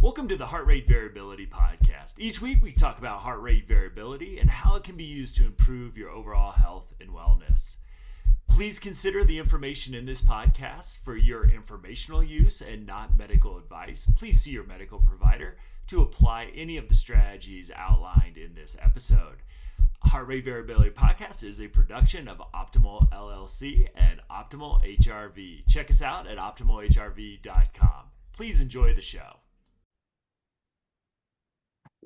Welcome to the Heart Rate Variability Podcast. Each week we talk about heart rate variability and how it can be used to improve your overall health and wellness. Please consider the information in this podcast for your informational use and not medical advice. Please see your medical provider to apply any of the strategies outlined in this episode. Heart Rate Variability Podcast is a production of Optimal LLC and Optimal HRV. Check us out at optimalhrv.com. Please enjoy the show.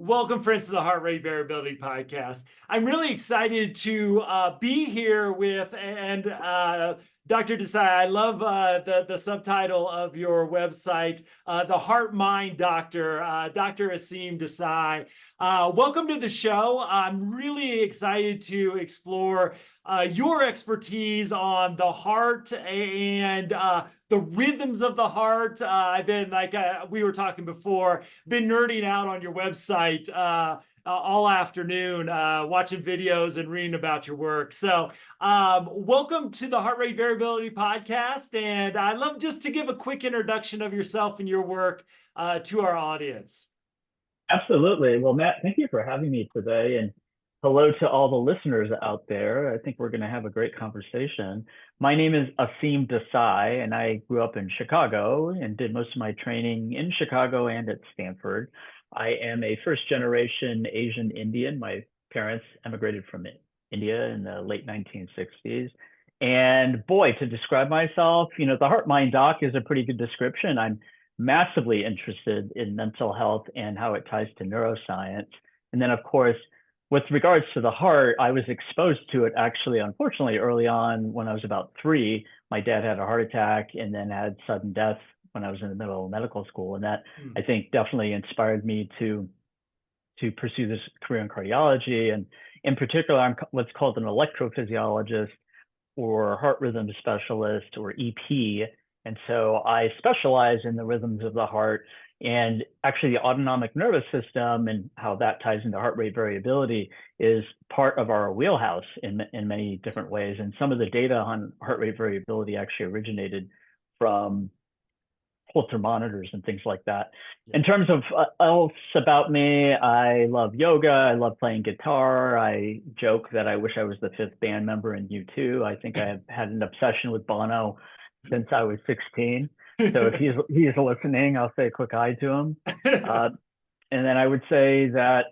Welcome, friends, to the Heart Rate Variability Podcast. I'm really excited to be here with Dr. Desai. I love the subtitle of your website, The Heart Mind Doctor, Dr. Aseem Desai. Welcome to the show. I'm really excited to explore your expertise on the heart and the rhythms of the heart. I've been, like we were talking before, been nerding out on your website all afternoon, watching videos and reading about your work. So welcome to the Heart Rate Variability Podcast. And I'd love just to give a quick introduction of yourself and your work to our audience. Absolutely. Well, Matt, thank you for having me today. And hello to all the listeners out there. I think we're going to have a great conversation. My name is Aseem Desai, and I grew up in Chicago and did most of my training in Chicago and at Stanford. I am a first-generation Asian Indian. My parents emigrated from India in the late 1960s. And boy, to describe myself, the Heart Mind Doc is a pretty good description. I'm massively interested in mental health and how it ties to neuroscience. And then, of course, with regards to the heart, I was exposed to it actually, unfortunately, early on when I was about 3. My dad had a heart attack and then had sudden death when I was in the middle of medical school. And that, I think, definitely inspired me to pursue this career in cardiology. And in particular, I'm what's called an electrophysiologist or heart rhythm specialist, or EP. And so I specialize in the rhythms of the heart, and actually the autonomic nervous system and how that ties into heart rate variability is part of our wheelhouse in many different ways. And some of the data on heart rate variability actually originated from Holter monitors and things like that. In terms of else about me, I love yoga. I love playing guitar. I joke that I wish I was the 5th band member in U2. I think I have had an obsession with Bono since I was 16. So if he's listening, I'll say a quick hi to him. And then I would say that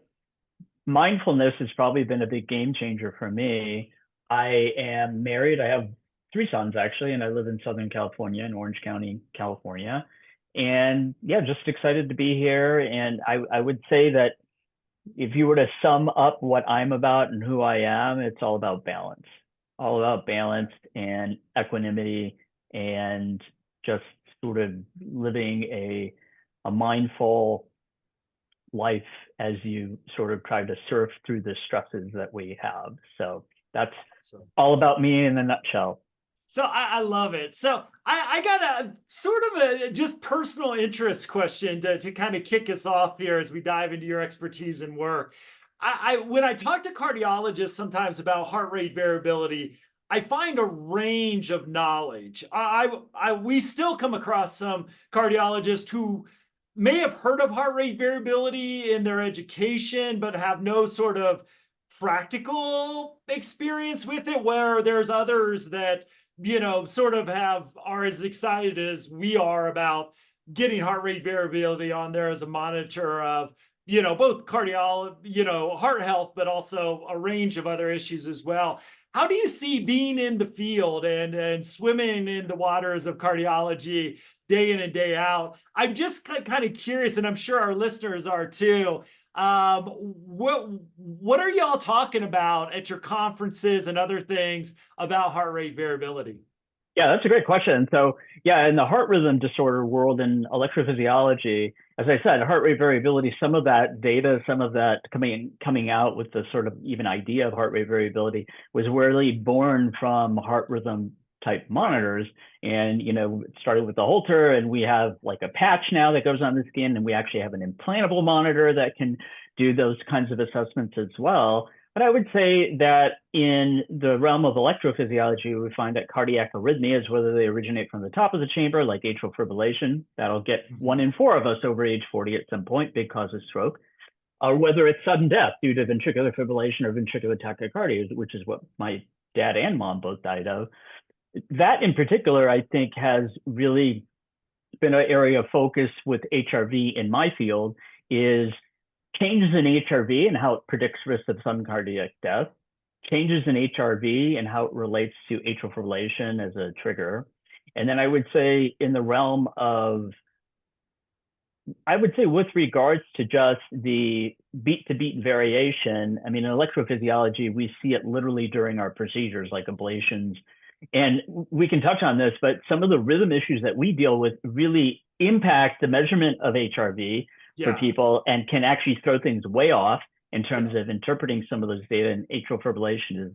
mindfulness has probably been a big game changer for me. I am married. I have 3 sons, actually, and I live in Southern California, in Orange County, California. And yeah, just excited to be here. And I would say that if you were to sum up what I'm about and who I am, it's all about balance and equanimity, and just sort of living a mindful life as you sort of try to surf through the stresses that we have. So that's all about me in a nutshell. So I love it. So I got a sort of a just personal interest question to kind of kick us off here as we dive into your expertise and work. When I talk to cardiologists sometimes about heart rate variability, I find a range of knowledge. We still come across some cardiologists who may have heard of heart rate variability in their education, but have no sort of practical experience with it, where there's others that, sort of are as excited as we are about getting heart rate variability on there as a monitor of, both cardiology, heart health, but also a range of other issues as well. How do you see being in the field and swimming in the waters of cardiology day in and day out? I'm just kind of curious, and I'm sure our listeners are too. What are y'all talking about at your conferences and other things about heart rate variability? Yeah, that's a great question. So yeah, in the heart rhythm disorder world in electrophysiology, as I said, heart rate variability, some of that data, some of that coming out with the sort of even idea of heart rate variability was really born from heart rhythm type monitors. And, it started with the Holter, and we have like a patch now that goes on the skin, and we actually have an implantable monitor that can do those kinds of assessments as well. But I would say that in the realm of electrophysiology, we find that cardiac arrhythmias, whether they originate from the top of the chamber, like atrial fibrillation, that'll get Mhm. 1 in 4 of us over age 40 at some point, big cause of stroke, or whether it's sudden death due to ventricular fibrillation or ventricular tachycardia, which is what my dad and mom both died of. That in particular, I think, has really been an area of focus with HRV in my field, is changes in HRV and how it predicts risk of sudden cardiac death, changes in HRV and how it relates to atrial fibrillation as a trigger. And then I would say in the realm of, I would say with regards to just the beat to beat variation, I mean, in electrophysiology, we see it literally during our procedures like ablations. And we can touch on this, but some of the rhythm issues that we deal with really impact the measurement of HRV for Yeah, people and can actually throw things way off in terms yeah. of interpreting some of those data. And atrial fibrillation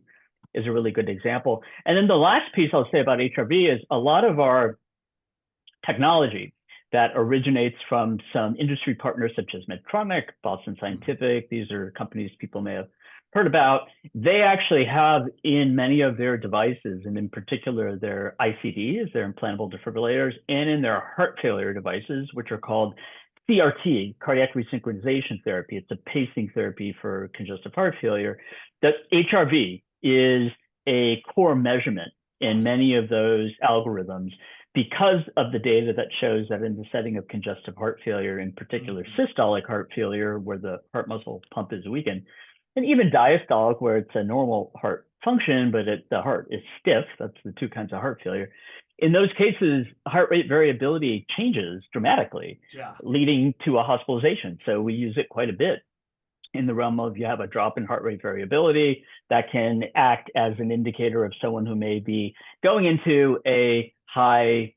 is a really good example. And then the last piece I'll say about HRV is a lot of our technology that originates from some industry partners such as Medtronic, Boston Mhm. Scientific. These are companies people may have heard about. They actually have in many of their devices, and in particular their ICDs, their implantable defibrillators, and in their heart failure devices, which are called CRT, cardiac resynchronization therapy. It's a pacing therapy for congestive heart failure. That HRV is a core measurement in Awesome. many of those algorithms because of the data that shows that in the setting of congestive heart failure, in particular Mhm. systolic heart failure, where the heart muscle pump is weakened, and even diastolic, where it's a normal heart function, but the heart is stiff. That's the two kinds of heart failure. In those cases, heart rate variability changes dramatically, Yeah. leading to a hospitalization. So we use it quite a bit in the realm of you have a drop in heart rate variability that can act as an indicator of someone who may be going into a high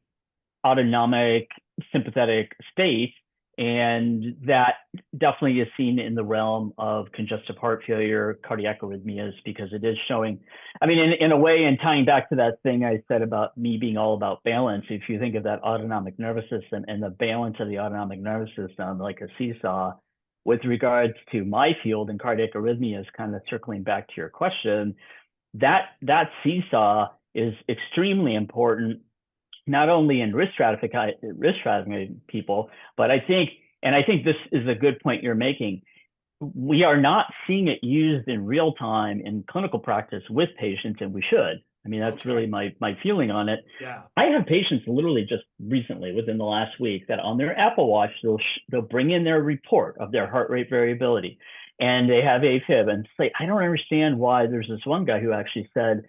autonomic sympathetic state. And that definitely is seen in the realm of congestive heart failure, cardiac arrhythmias, because it is showing, I mean, in a way, and tying back to that thing I said about me being all about balance, if you think of that autonomic nervous system and the balance of the autonomic nervous system like a seesaw, with regards to my field and cardiac arrhythmias, kind of circling back to your question, that seesaw is extremely important not only in risk stratifying people, but I think this is a good point you're making. We are not seeing it used in real time in clinical practice with patients, and we should. I mean, that's Okay. really my feeling on it. Yeah. I have patients literally just recently, within the last week, that on their Apple Watch they'll bring in their report of their heart rate variability, and they have AFib, and say, I don't understand why. There's this one guy who actually said,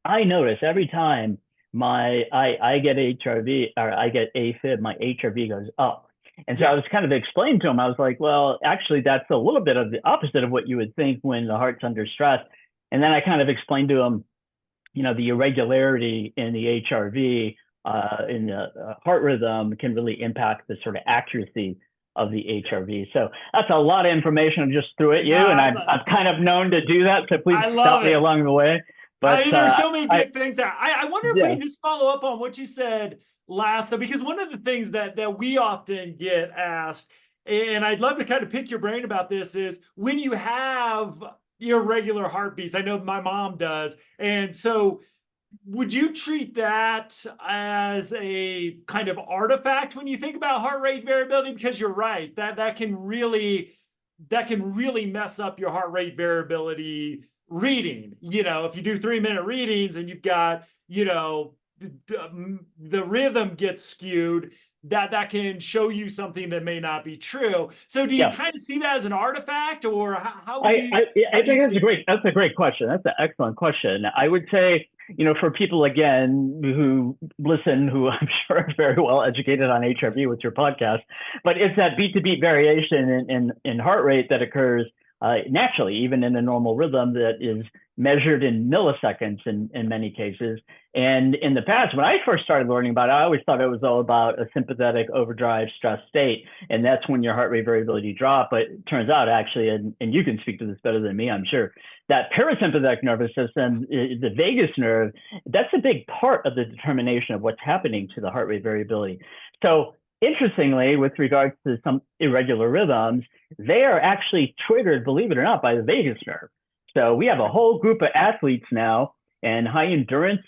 I notice every time I get HRV or I get AFib, my HRV goes up. And so I Yeah. was kind of explaining to him, I was like, well, actually, that's a little bit of the opposite of what you would think when the heart's under stress. And then I kind of explained to him, the irregularity in the HRV, in the heart rhythm can really impact the sort of accuracy of the Yeah. HRV. So that's a lot of information I just threw at No, you, and I'm kind of known to do that. So please I stop love me it. along the way. I But mean, there's so many I good things there. I wonder if we yeah. can just follow up on what you said last, though, because one of the things that we often get asked, and I'd love to kind of pick your brain about this, is when you have irregular heartbeats. I know my mom does, and so would you treat that as a kind of artifact when you think about heart rate variability? Because you're right, that can really mess up your heart rate variability reading. If you do 3-minute readings and you've got, the rhythm gets skewed, that can show you something that may not be true. So do you Yeah. kind of see that as an artifact, or how I, do you I how I do you think take that? that's a great question. That's an excellent question. I would say, for people again who listen, who I'm sure are very well educated on HRV with your podcast, but it's that beat to beat variation in heart rate that occurs naturally, even in a normal rhythm, that is measured in milliseconds in many cases. And in the past, when I first started learning about it, I always thought it was all about a sympathetic overdrive stress state, and that's when your heart rate variability dropped. But it turns out, actually, and you can speak to this better than me, I'm sure, that parasympathetic nervous system, the vagus nerve, that's a big part of the determination of what's happening to the heart rate variability. So interestingly, with regards to some irregular rhythms, they are actually triggered, believe it or not, by the vagus nerve. So we have a whole group of athletes now and high endurance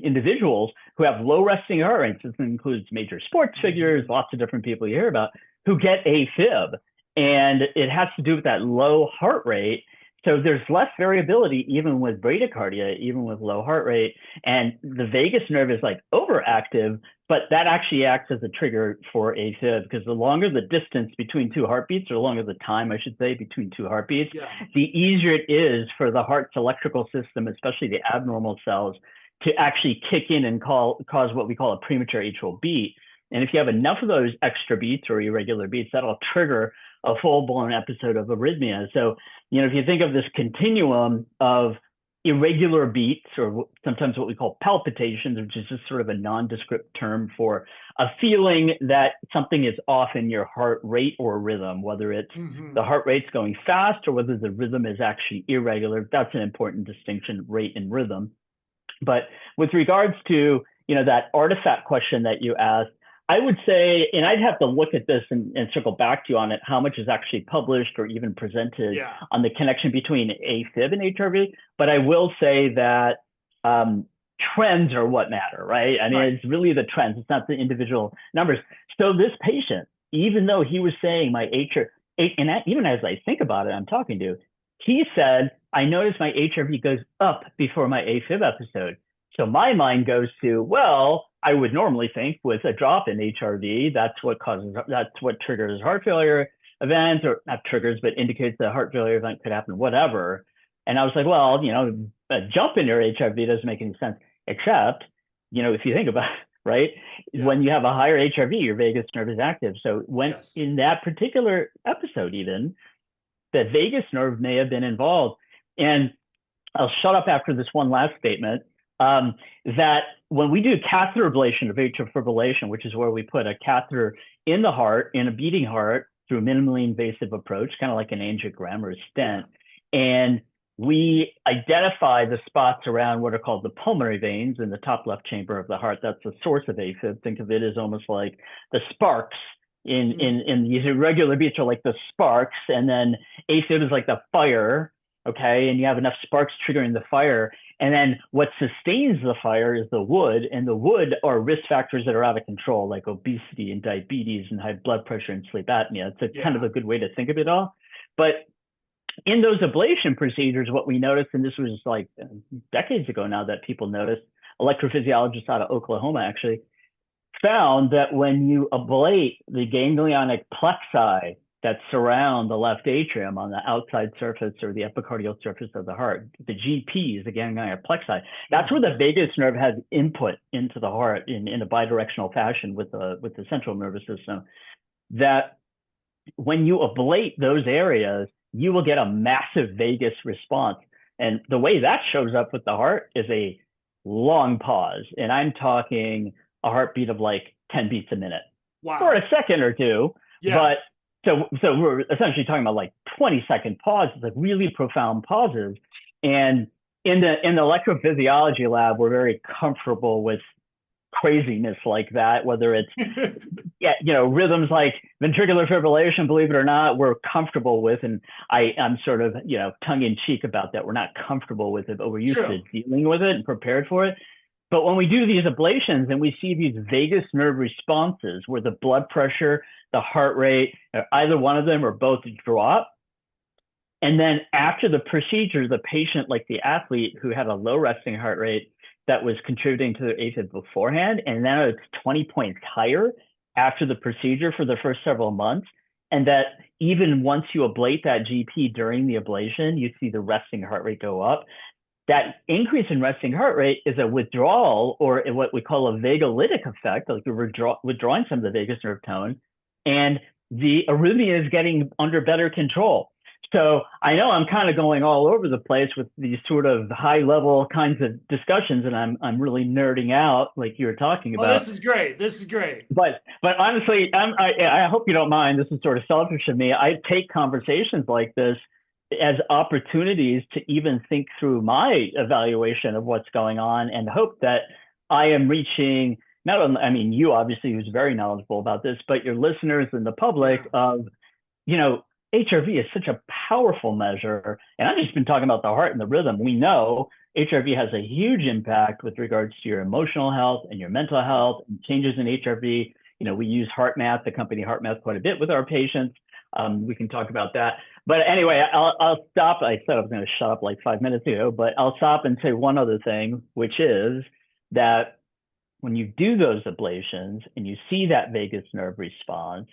individuals who have low resting heart rates. This includes major sports figures, lots of different people you hear about who get AFib. And it has to do with that low heart rate. So there's less variability even with bradycardia, even with low heart rate. And the vagus nerve is like overactive, but that actually acts as a trigger for AFib because the longer the distance between two heartbeats, or the longer the time, I should say, between two heartbeats, the easier it is for the heart's electrical system, especially the abnormal cells, to actually kick in and cause what we call a premature atrial beat. And if you have enough of those extra beats or irregular beats, that'll trigger a full-blown episode of arrhythmia. So, if you think of this continuum of irregular beats, or sometimes what we call palpitations, which is just sort of a nondescript term for a feeling that something is off in your heart rate or rhythm, whether it's the heart rate's going fast or whether the rhythm is actually irregular. That's an important distinction, rate and rhythm. But with regards to, that artifact question that you asked, I would say, and I'd have to look at this and circle back to you on it, how much is actually published or even presented on the connection between AFib and HRV. But I will say that trends are what matter, right? I mean, it's really the trends. It's not the individual numbers. So this patient, even though he was saying my HRV, and even as I think about it, I'm talking to, he said, I noticed my HRV goes up before my AFib episode. So my mind goes to, well, I would normally think with a drop in HRV, that's what triggers heart failure events, or not triggers, but indicates that a heart failure event could happen, whatever. And I was like, well, a jump in your HRV doesn't make any sense, except, if you think about it, right? When you have a higher HRV, your vagus nerve is active. So when in that particular episode, even the vagus nerve may have been involved. And I'll shut up after this one last statement. That when we do catheter ablation of atrial fibrillation, which is where we put a catheter in the heart, in a beating heart, through a minimally invasive approach, kind of like an angiogram or a stent, and we identify the spots around what are called the pulmonary veins in the top left chamber of the heart. That's the source of AFib. Think of it as almost like the sparks in these irregular beats are like the sparks, and then AFib is like the fire. Okay, and you have enough sparks triggering the fire. And then what sustains the fire is the wood, and the wood are risk factors that are out of control, like obesity and diabetes and high blood pressure and sleep apnea. It's kind of a good way to think of it all. But in those ablation procedures, what we noticed, and this was like decades ago now that people noticed, electrophysiologists out of Oklahoma actually found that when you ablate the ganglionic plexi that surround the left atrium on the outside surface or the epicardial surface of the heart, the GPs, the ganglionic plexi, that's where the vagus nerve has input into the heart in a bidirectional fashion with the central nervous system. That when you ablate those areas, you will get a massive vagus response. And the way that shows up with the heart is a long pause. And I'm talking a heartbeat of like 10 beats a minute. For a second or two. But so we're essentially talking about like 20-second pauses, like really profound pauses. And in the electrophysiology lab, we're very comfortable with craziness like that, whether it's rhythms like ventricular fibrillation, believe it or not, we're comfortable with. And I'm sort of, tongue in cheek about that. We're not comfortable with it, but we're used to dealing with it and prepared for it. But when we do these ablations and we see these vagus nerve responses where the blood pressure, the heart rate, either one of them or both drop, and then after the procedure, the patient, like the athlete who had a low resting heart rate that was contributing to their AFib beforehand, and now it's 20 points higher after the procedure for the first several months, and that even once you ablate that GP during the ablation, you see the resting heart rate go up. That increase in resting heart rate is a withdrawal, or what we call a vagolytic effect, like you're withdrawing some of the vagus nerve tone, and the arrhythmia is getting under better control. So I know I'm kind of going all over the place with these sort of high level kinds of discussions, and I'm really nerding out like you were talking about. Oh, this is great. This is great. But honestly, I hope you don't mind. This is sort of selfish of me. I take conversations like this as opportunities to even think through my evaluation of what's going on, and hope that I am reaching not only, I mean, you obviously who's very knowledgeable about this, but your listeners and the public of, HRV is such a powerful measure. And I've just been talking about the heart and the rhythm. We know HRV has a huge impact with regards to your emotional health and your mental health and changes in HRV. We use HeartMath, the company HeartMath, quite a bit with our patients. We can talk about that. But anyway, I'll stop. I said I was going to shut up like 5 minutes ago, but I'll stop and say one other thing, which is that when you do those ablations and you see that vagus nerve response,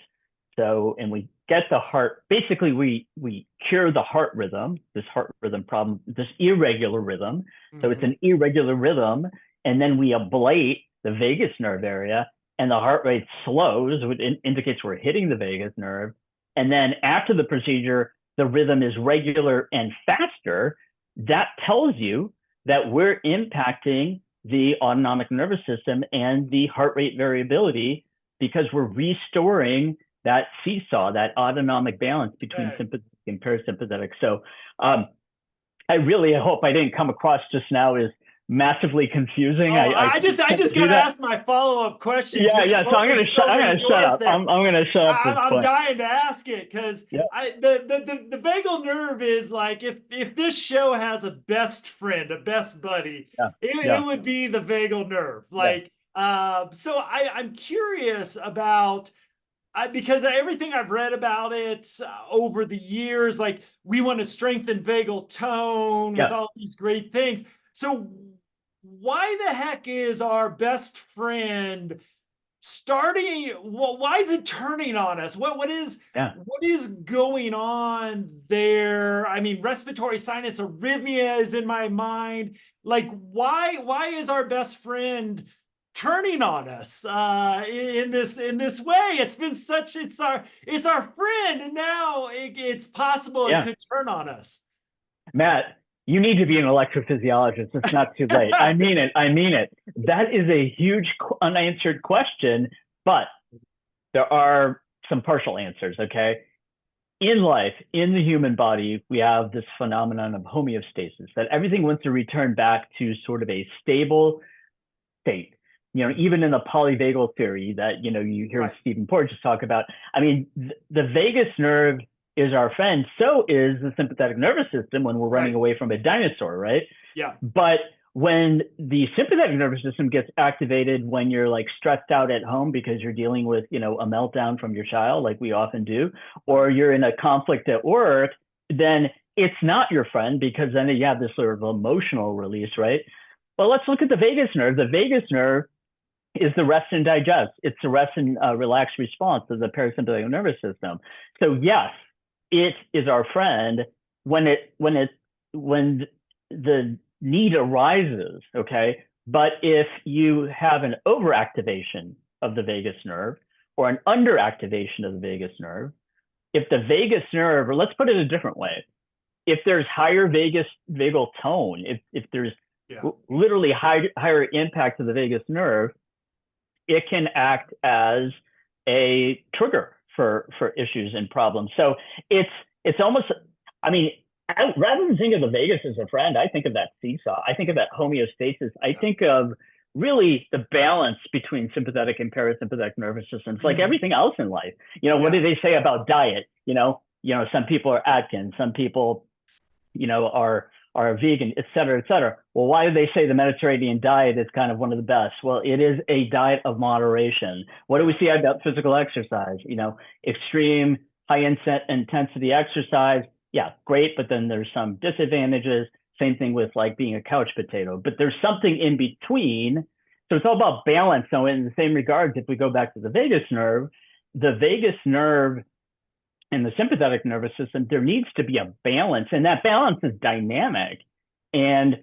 and we get the heart, basically we cure the heart rhythm, this heart rhythm problem, this irregular rhythm. So it's an irregular rhythm, and then we ablate the vagus nerve area, and the heart rate slows, which indicates we're hitting the vagus nerve. And then after the procedure, the rhythm is regular and faster. That tells you that we're impacting the autonomic nervous system and the heart rate variability, because we're restoring that seesaw, that autonomic balance between sympathetic and parasympathetic. So I really hope I didn't come across just now as massively confusing. I just got to ask my follow-up question. Yeah. So I'm going to shut up. I'm going to shut up. I'm dying to ask it, because the vagal nerve is like, if this show has a best friend, a best buddy, it would be the vagal nerve. Like, so I'm curious about, because everything I've read about it over the years, like, we want to strengthen vagal tone with all these great things. So why the heck is our best friend starting? Why is it turning on us? What is going on there? I mean, respiratory sinus arrhythmia is in my mind. Like, why is our best friend turning on us in this way? It's been such, it's our friend, and now it's possible it could turn on us. Matt, you need to be an electrophysiologist. It's not too late. I mean it. That is a huge unanswered question, but there are some partial answers, okay? In life, in the human body, we have this phenomenon of homeostasis, that everything wants to return back to sort of a stable state. Even in the polyvagal theory that, you hear Stephen Porges talk about, I mean, the vagus nerve is our friend. So is the sympathetic nervous system when we're running away from a dinosaur, right? Yeah. But when the sympathetic nervous system gets activated when you're like stressed out at home because you're dealing with, a meltdown from your child, like we often do, or you're in a conflict at work, then it's not your friend, because then you have this sort of emotional release, right? But let's look at the vagus nerve. The vagus nerve is the rest and digest. It's the rest and relax response of the parasympathetic nervous system. So yes, it is our friend when the need arises, okay? But if you have an overactivation of the vagus nerve or an underactivation of the vagus nerve, if the vagus nerve, or let's put it a different way, if there's higher vagal tone, if there's literally higher impact of the vagus nerve, it can act as a trigger for issues and problems. So it's almost, I mean, rather than think of the vagus as a friend, I think of that seesaw. I think of that homeostasis. I think of really the balance between sympathetic and parasympathetic nervous systems, like everything else in life. What do they say about diet? Some people are Atkins, some people, are vegan, et cetera, et cetera. Well, why do they say the Mediterranean diet is kind of one of the best? Well, it is a diet of moderation. What do we see about physical exercise? Extreme high intensity exercise. Yeah, great. But then there's some disadvantages. Same thing with like being a couch potato, but there's something in between. So it's all about balance. So in the same regards, if we go back to the vagus nerve in the sympathetic nervous system, there needs to be a balance, and that balance is dynamic. And,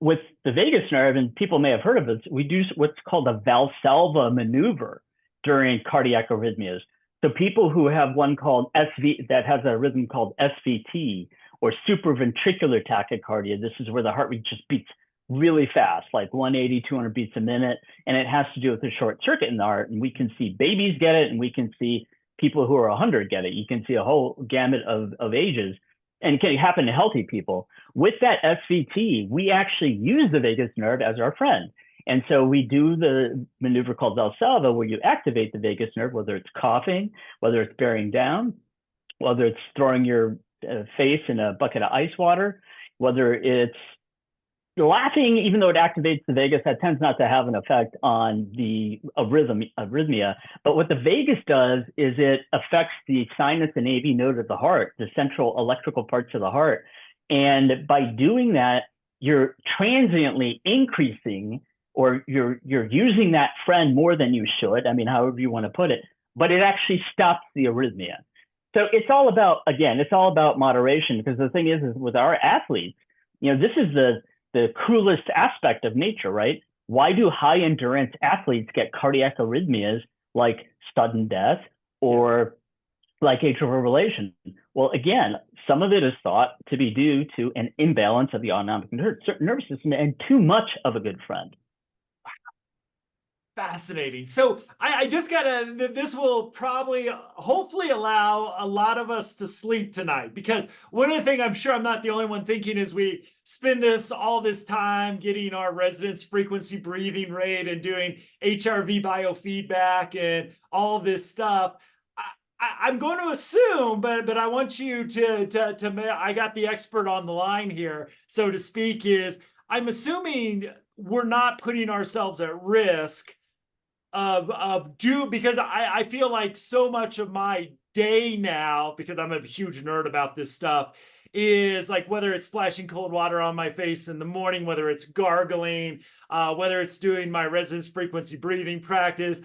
with the vagus nerve, and people may have heard of this, we do what's called a Valsalva maneuver during cardiac arrhythmias. So people who have one called that has a rhythm called SVT, or supraventricular tachycardia, this is where the heart rate just beats really fast, like 180, 200 beats a minute, and it has to do with the short circuit in the heart. And we can see babies get it, and we can see people who are 100 get it. You can see a whole gamut of ages, and it can happen to healthy people. With that SVT, we actually use the vagus nerve as our friend. And so we do the maneuver called Valsalva, where you activate the vagus nerve, whether it's coughing, whether it's bearing down, whether it's throwing your face in a bucket of ice water, whether it's laughing, even though it activates the vagus, that tends not to have an effect on the arrhythmia. But what the vagus does is it affects the sinus and AV node of the heart, the central electrical parts of the heart. And by doing that, you're transiently increasing, or you're using that friend more than you should. I mean, however you want to put it, but it actually stops the arrhythmia. So it's all about, again, it's all about moderation, because the thing is with our athletes, this is the coolest aspect of nature, right? Why do high endurance athletes get cardiac arrhythmias like sudden death or like atrial fibrillation? Well, again, some of it is thought to be due to an imbalance of the autonomic nervous system and too much of a good friend. Fascinating. So I just gotta, this will probably, hopefully allow a lot of us to sleep tonight, because one of the things I'm sure I'm not the only one thinking is we spend all this time getting our resonance frequency breathing rate and doing HRV biofeedback and all this stuff. I'm going to assume, but I want you to I got the expert on the line here, so to speak, is I'm assuming we're not putting ourselves at risk because I feel like so much of my day now, because I'm a huge nerd about this stuff, is like whether it's splashing cold water on my face in the morning, whether it's gargling, whether it's doing my resonance frequency breathing practice,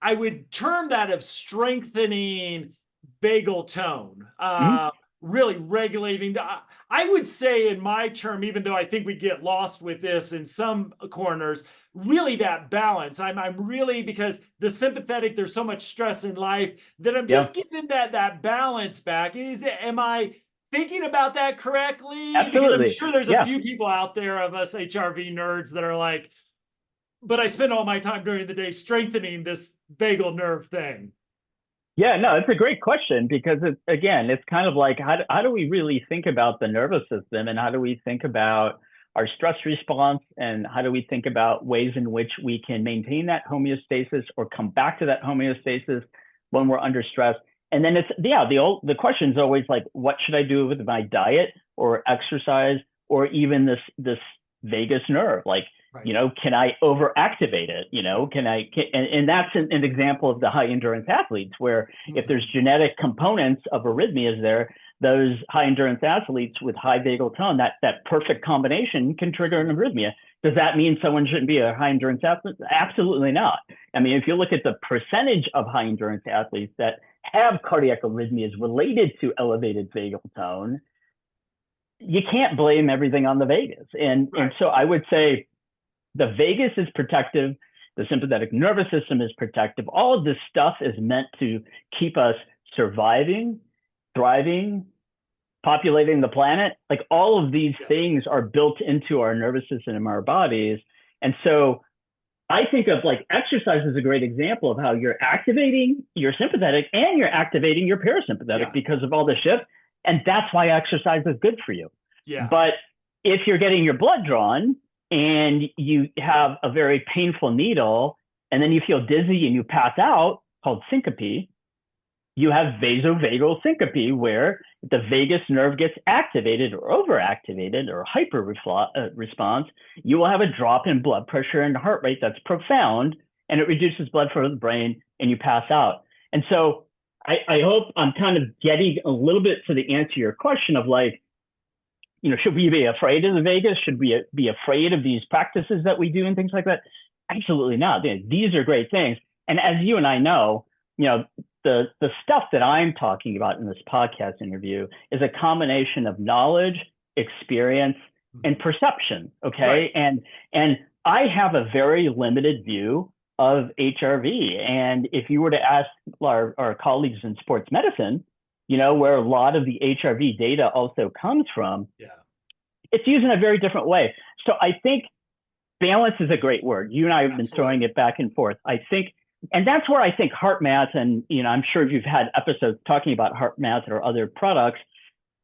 I would term that of strengthening vagal tone, really regulating. I would say in my term, even though I think we get lost with this in some corners, really that balance. I'm really, because the sympathetic, there's so much stress in life that I'm just getting that balance back. Am I thinking about that correctly? Absolutely. Because I'm sure there's a few people out there of us HRV nerds that are like, but I spend all my time during the day strengthening this vagal nerve thing. Yeah, no, it's a great question, because it's kind of like, how do we really think about the nervous system, and how do we think about our stress response, and how do we think about ways in which we can maintain that homeostasis or come back to that homeostasis when we're under stress? And then the question is always like, what should I do with my diet or exercise or even this vagus nerve? Like, can I overactivate it? And that's an example of the high endurance athletes, where if there's genetic components of arrhythmias there, those high endurance athletes with high vagal tone, that perfect combination can trigger an arrhythmia. Does that mean someone shouldn't be a high endurance athlete? Absolutely not. I mean, if you look at the percentage of high endurance athletes that have cardiac arrhythmias related to elevated vagal tone, you can't blame everything on the vagus. And so I would say the vagus is protective, the sympathetic nervous system is protective. All of this stuff is meant to keep us surviving, thriving, populating the planet. Like, all of these things are built into our nervous system and our bodies. And so I think of like exercise as a great example of how you're activating your sympathetic and you're activating your parasympathetic because of all the shift. And that's why exercise is good for you. But if you're getting your blood drawn and you have a very painful needle, and then you feel dizzy and you pass out, called syncope, you have vasovagal syncope, where the vagus nerve gets activated or overactivated or hyper response. You will have a drop in blood pressure and heart rate that's profound, and it reduces blood flow to the brain, and you pass out. And so I hope I'm kind of getting a little bit to the answer to your question of like, should we be afraid of the vagus? Should we be afraid of these practices that we do and things like that? Absolutely not. These are great things. And as you and I know, the stuff that I'm talking about in this podcast interview is a combination of knowledge, experience, and perception. Okay. And I have a very limited view of HRV. And if you were to ask our colleagues in sports medicine, where a lot of the HRV data also comes from, it's used in a very different way. So I think balance is a great word. You and I have been throwing it back and forth. I think, and that's where I think HeartMath, and I'm sure you've had episodes talking about HeartMath or other products,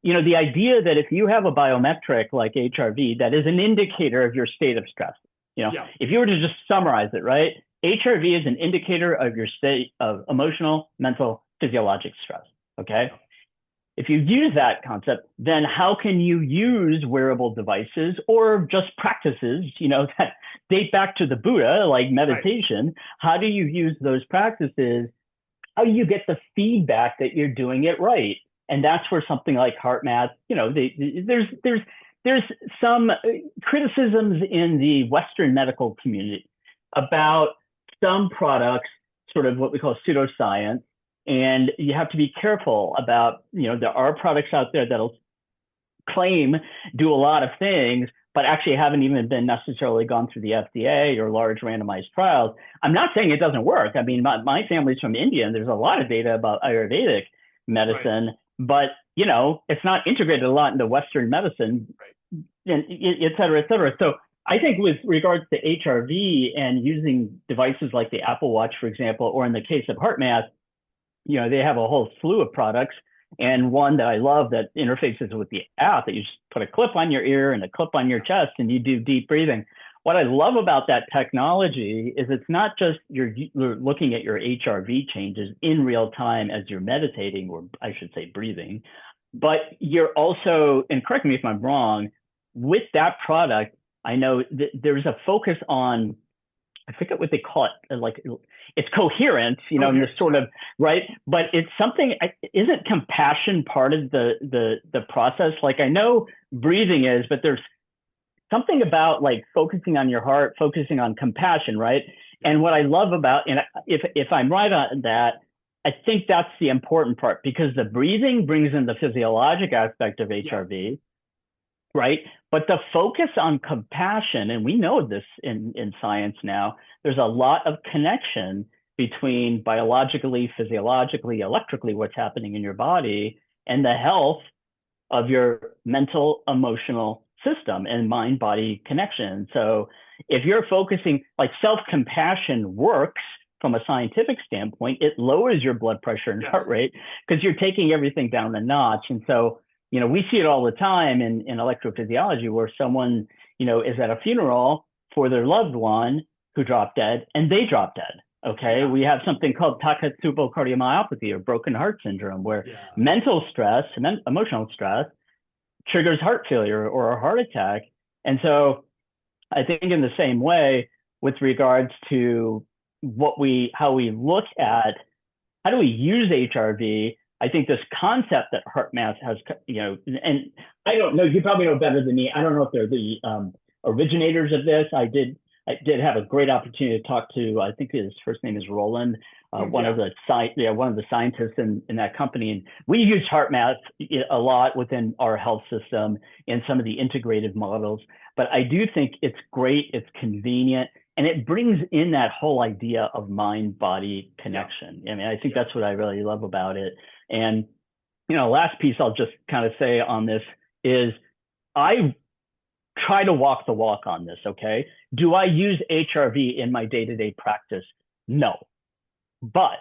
the idea that if you have a biometric like HRV, that is an indicator of your state of stress. If you were to just summarize it, right? HRV is an indicator of your state of emotional, mental, physiologic stress. Okay. if you use that concept, then how can you use wearable devices or just practices, that date back to the Buddha, like Right. meditation? How do you use those practices? How do you get the feedback that you're doing it right? And that's where something like HeartMath, there's some criticisms in the Western medical community about some products, sort of what we call pseudoscience. And you have to be careful about, there are products out there that'll claim do a lot of things, but actually haven't even been necessarily gone through the FDA or large randomized trials. I'm not saying it doesn't work. I mean, my family's from India, and there's a lot of data about Ayurvedic medicine, but it's not integrated a lot into Western medicine, and et cetera, et cetera. So I think with regards to HRV and using devices like the Apple Watch, for example, or in the case of HeartMath, they have a whole slew of products. And one that I love that interfaces with the app, that you just put a clip on your ear and a clip on your chest and you do deep breathing. What I love about that technology is it's not just you're looking at your HRV changes in real time as you're meditating, or I should say breathing, but you're also, and correct me if I'm wrong, with that product, I know that there's a focus on, I forget what they call it, like it's coherence, in this sort of, right? But it's something, isn't compassion part of the process? Like I know breathing is, but there's something about like focusing on your heart, focusing on compassion, right? And what I love about, and if I'm right on that, I think that's the important part, because the breathing brings in the physiologic aspect of HRV, right? But the focus on compassion, and we know this in science now, there's a lot of connection between biologically, physiologically, electrically, what's happening in your body and the health of your mental, emotional system and mind-body connection. So if you're focusing, like self-compassion works from a scientific standpoint, it lowers your blood pressure and heart rate because you're taking everything down a notch. And so, we see it all the time in electrophysiology where someone, is at a funeral for their loved one who dropped dead and they drop dead. Okay. We have something called Takotsubo cardiomyopathy or broken heart syndrome, where mental stress, emotional stress triggers heart failure or a heart attack. And so I think in the same way, with regards to how we look at how do we use HRV, I think this concept that HeartMath has, and I don't know, you probably know better than me. I don't know if they're the originators of this. I did have a great opportunity to talk to, I think his first name is Roland, one of the scientists in that company. And we use HeartMath a lot within our health system and some of the integrative models. But I do think it's great, it's convenient, and it brings in that whole idea of mind-body connection. I mean, I think that's what I really love about it. And, last piece I'll just kind of say on this is I try to walk the walk on this, okay? Do I use HRV in my day-to-day practice? No. But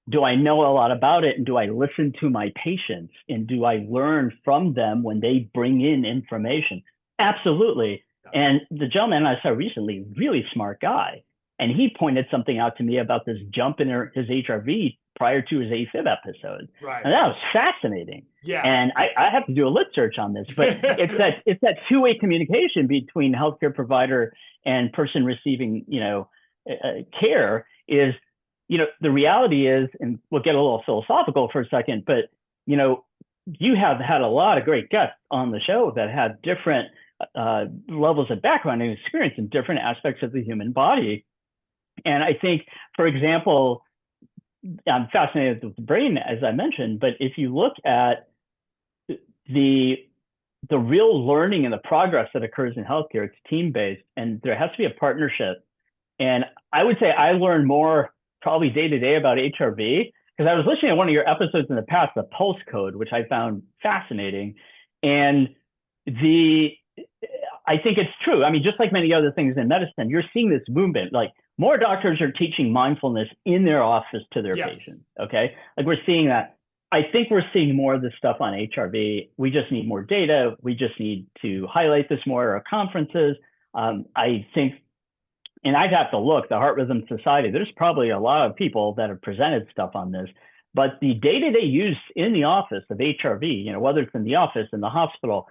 do I know a lot about it? And do I listen to my patients? And do I learn from them when they bring in information? Absolutely. And the gentleman I saw recently, really smart guy. And he pointed something out to me about this jump in his HRV prior to his AFib episode. Right. And that was fascinating. Yeah. And I have to do a lit search on this, but it's that two-way communication between healthcare provider and person receiving, care is, the reality is, and we'll get a little philosophical for a second, but, you have had a lot of great guests on the show that have different levels of background and experience in different aspects of the human body. And I think, for example, I'm fascinated with the brain, as I mentioned, but if you look at the real learning and the progress that occurs in healthcare, it's team-based, and there has to be a partnership. And I would say I learn more probably day to day about HRV because I was listening to one of your episodes in the past, the Pulse Code, which I found fascinating. And I think it's true. I mean, just like many other things in medicine, you're seeing this movement, like more doctors are teaching mindfulness in their office to their patients. Okay. Like we're seeing that. I think we're seeing more of this stuff on HRV. We just need more data. We just need to highlight this more at our conferences. I think, and I'd have to look, the Heart Rhythm Society, there's probably a lot of people that have presented stuff on this, but the day-to-day use in the office of HRV, whether it's in the office, in the hospital,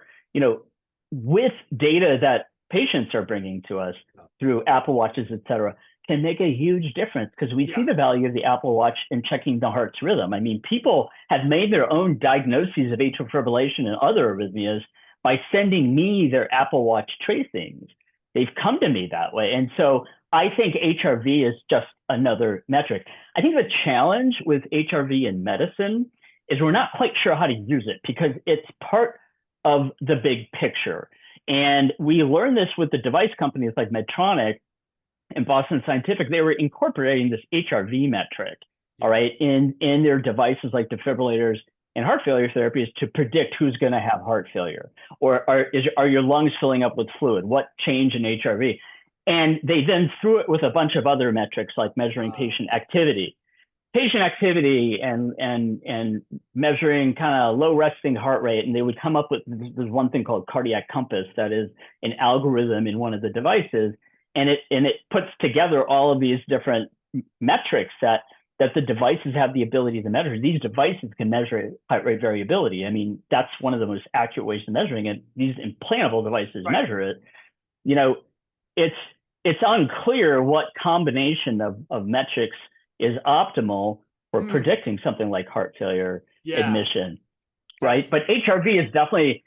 with data that patients are bringing to us through Apple Watches, et cetera, can make a huge difference because we see the value of the Apple Watch in checking the heart's rhythm. I mean, people have made their own diagnoses of atrial fibrillation and other arrhythmias by sending me their Apple Watch tracings. They've come to me that way. And so I think HRV is just another metric. I think the challenge with HRV in medicine is we're not quite sure how to use it because it's part of the big picture. And we learned this with the device companies like Medtronic and Boston Scientific. They were incorporating this HRV metric, all right, in their devices like defibrillators and heart failure therapies to predict who's going to have heart failure, or are your lungs filling up with fluid? What change in HRV? And they then threw it with a bunch of other metrics like measuring patient activity and measuring kind of low resting heart rate. And they would come up with there's one thing called cardiac compass that is an algorithm in one of the devices. And it puts together all of these different metrics that the devices have the ability to measure. These devices can measure heart rate variability. I mean, that's one of the most accurate ways of measuring it. These implantable devices measure it. It's unclear what combination of metrics is optimal for predicting something like heart failure admission, right? But HRV is definitely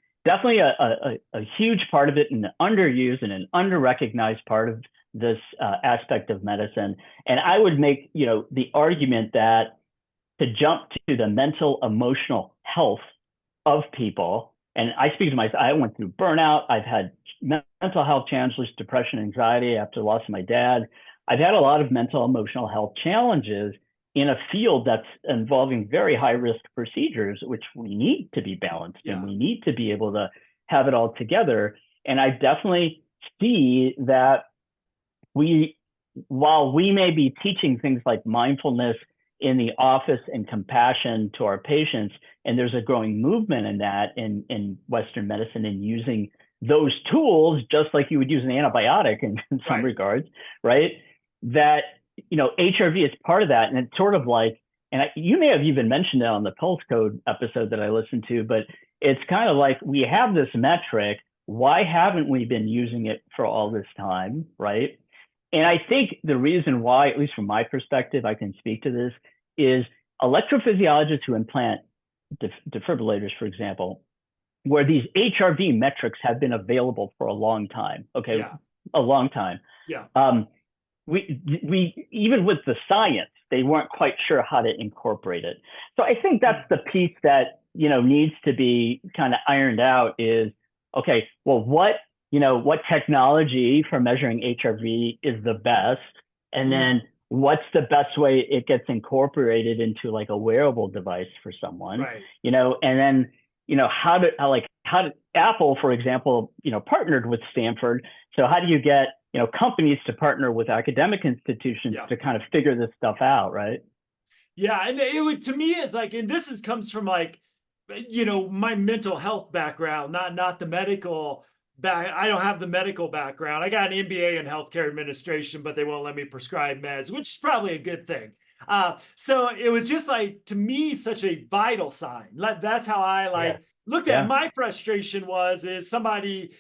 a huge part of it, and an underused and an under-recognized part of this aspect of medicine. And I would make, the argument that to jump to the mental, emotional health of people, and I speak to myself, I went through burnout. I've had mental health challenges, depression, anxiety after the loss of my dad. I've had a lot of mental, emotional health challenges in a field that's involving very high risk procedures, which we need to be balanced and we need to be able to have it all together. And I definitely see that while we may be teaching things like mindfulness in the office and compassion to our patients, and there's a growing movement in that in Western medicine and using those tools just like you would use an antibiotic in some regards, right? That, HRV is part of that. And it's sort of like, and you may have even mentioned it on the Pulse Code episode that I listened to, but it's kind of like we have this metric. Why haven't we been using it for all this time, right? And I think the reason why, at least from my perspective, I can speak to this, is electrophysiologists who implant defibrillators, for example, where these HRV metrics have been available for a long time. Okay, a long time. We even with the science, they weren't quite sure how to incorporate it. So I think that's the piece that needs to be kind of ironed out. Is okay. Well, what technology for measuring HRV is the best, and then what's the best way it gets incorporated into like a wearable device for someone, and then how did Apple, for example, partnered with Stanford. So how do you get companies to partner with academic institutions to kind of figure this stuff out, right? Yeah, and it would, to me, it's like, and this comes from like, my mental health background, not the medical back. I don't have the medical background. I got an MBA in healthcare administration, but they won't let me prescribe meds, which is probably a good thing. So it was just like, to me, such a vital sign. That's how I looked at it. My frustration is somebody,